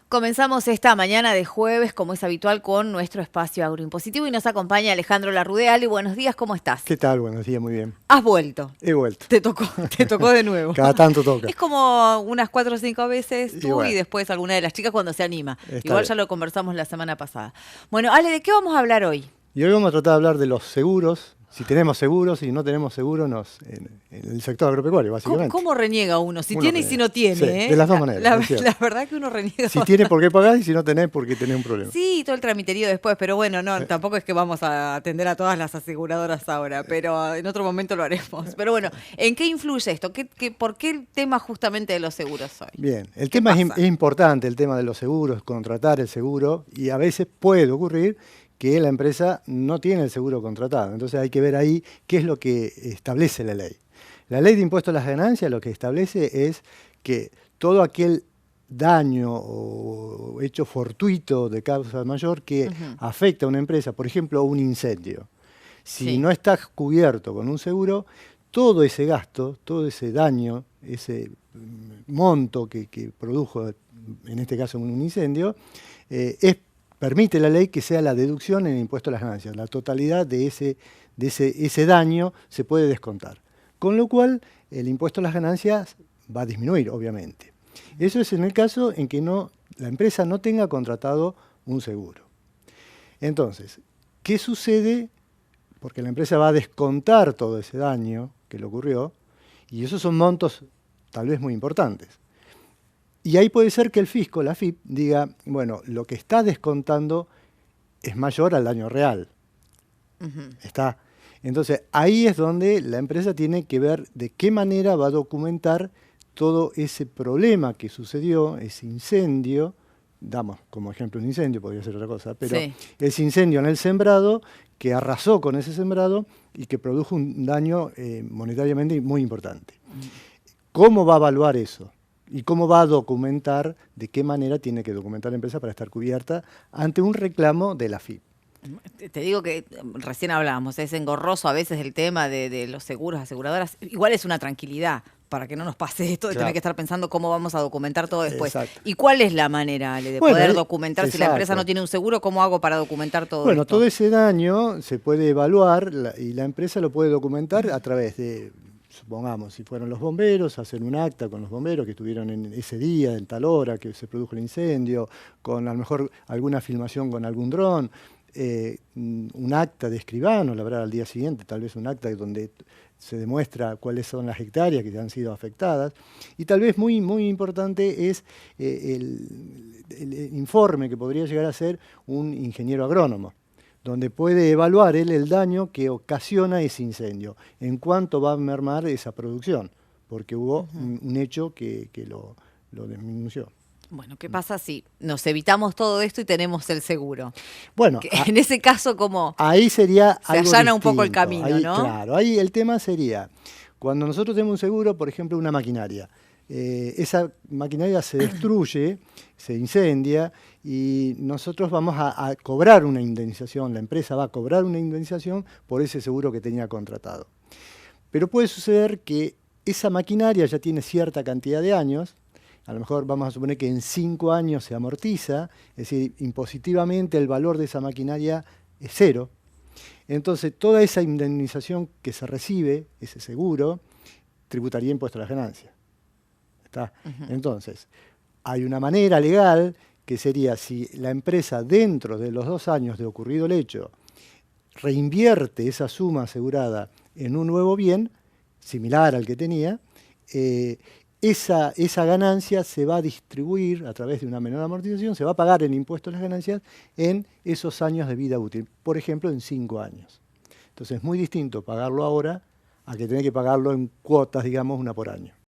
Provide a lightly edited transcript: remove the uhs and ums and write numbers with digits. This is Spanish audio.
Comenzamos esta mañana de jueves, como es habitual, con nuestro espacio agroimpositivo y nos acompaña Alejandro Larrudeal. Y buenos días, ¿cómo estás? ¿Qué tal? Buenos días, muy bien. Has vuelto. He vuelto. Te tocó de nuevo. Cada tanto toca. Es como unas 4 o 5 veces tú y, bueno, después alguna de las chicas cuando se anima. Está Ya bien. lo conversamos la semana pasada. Bueno, Ale, ¿de qué vamos a hablar hoy? Y hoy vamos a tratar de hablar de los seguros, si tenemos seguros, si no tenemos seguros en el sector agropecuario, básicamente. ¿Cómo reniega uno? Si Uno tiene y reniega. si no tiene. Sí, de las dos maneras, es cierto. La verdad que uno reniega. Si tiene por qué pagar y si no tenés, porque tenés un problema. Sí, todo el tramiterío después, pero bueno, no, tampoco es que vamos a atender a todas las aseguradoras ahora, pero en otro momento lo haremos. Pero bueno, ¿en qué influye esto? ¿Por qué el tema justamente de los seguros hoy? Bien, el tema es importante, el tema de los seguros, contratar el seguro, y a veces puede ocurrir que la empresa no tiene el seguro contratado. Entonces hay que ver ahí qué es lo que establece la ley. La ley de impuesto a las ganancias lo que establece es que todo aquel daño o hecho fortuito de causa mayor que afecta a una empresa, por ejemplo, un incendio, si no está cubierto con un seguro, todo ese gasto, todo ese daño, ese monto que produjo, en este caso un incendio, permite la ley que sea la deducción en el impuesto a las ganancias. La totalidad de ese daño se puede descontar. Con lo cual, el impuesto a las ganancias va a disminuir, obviamente. Eso es en el caso en que la empresa no tenga contratado un seguro. Entonces, ¿qué sucede? Porque la empresa va a descontar todo ese daño que le ocurrió, y esos son montos tal vez muy importantes. Y ahí puede ser que el fisco, la AFIP, diga, bueno, lo que está descontando es mayor al daño real. Entonces, ahí es donde la empresa tiene que ver de qué manera va a documentar todo ese problema que sucedió, ese incendio, damos como ejemplo un incendio, podría ser otra cosa, pero ese incendio en el sembrado que arrasó con ese sembrado y que produjo un daño monetariamente muy importante. ¿Cómo va a evaluar eso? ¿Y cómo va a documentar, de qué manera tiene que documentar la empresa para estar cubierta ante un reclamo de la AFIP? Te digo que recién hablábamos, es engorroso a veces el tema de los seguros, aseguradoras. Igual es una tranquilidad para que no nos pase esto de tener que estar pensando cómo vamos a documentar todo después. Exacto. ¿Y cuál es la manera, Ale, de poder documentar? Si la empresa no tiene un seguro, ¿cómo hago para documentar todo esto? Bueno, todo ese daño se puede evaluar y la empresa lo puede documentar a través de, supongamos, si fueron los bomberos, hacer un acta con los bomberos que estuvieron en ese día, en tal hora que se produjo el incendio, con a lo mejor alguna filmación con algún dron, un acta de escribano, la verdad, al día siguiente, tal vez un acta donde se demuestra cuáles son las hectáreas que han sido afectadas. Y tal vez muy, muy importante es el informe que podría llegar a ser un ingeniero agrónomo, donde puede evaluar él el daño que ocasiona ese incendio, en cuánto va a mermar esa producción, porque hubo un hecho que lo disminuyó. Bueno, ¿qué pasa si nos evitamos todo esto y tenemos el seguro? Bueno, en ese caso, ¿cómo ahí sería se allana un poco el camino, ahí, ¿no? Claro, ahí el tema sería, cuando nosotros tenemos un seguro, por ejemplo, una maquinaria, esa maquinaria se destruye, se incendia y nosotros vamos a cobrar una indemnización, la empresa va a cobrar una indemnización por ese seguro que tenía contratado. Pero puede suceder que esa maquinaria ya tiene cierta cantidad de años, a lo mejor vamos a suponer que en 5 años se amortiza, es decir, impositivamente el valor de esa maquinaria es 0. Entonces, toda esa indemnización que se recibe, ese seguro, tributaría impuesto a las ganancias. ¿Está? Entonces, hay una manera legal que sería si la empresa dentro de los 2 años de ocurrido el hecho reinvierte esa suma asegurada en un nuevo bien, similar al que tenía, esa ganancia se va a distribuir a través de una menor amortización, se va a pagar el impuesto a las ganancias en esos años de vida útil, por ejemplo, en 5 años. Entonces es muy distinto pagarlo ahora a que tener que pagarlo en cuotas, digamos, una por año.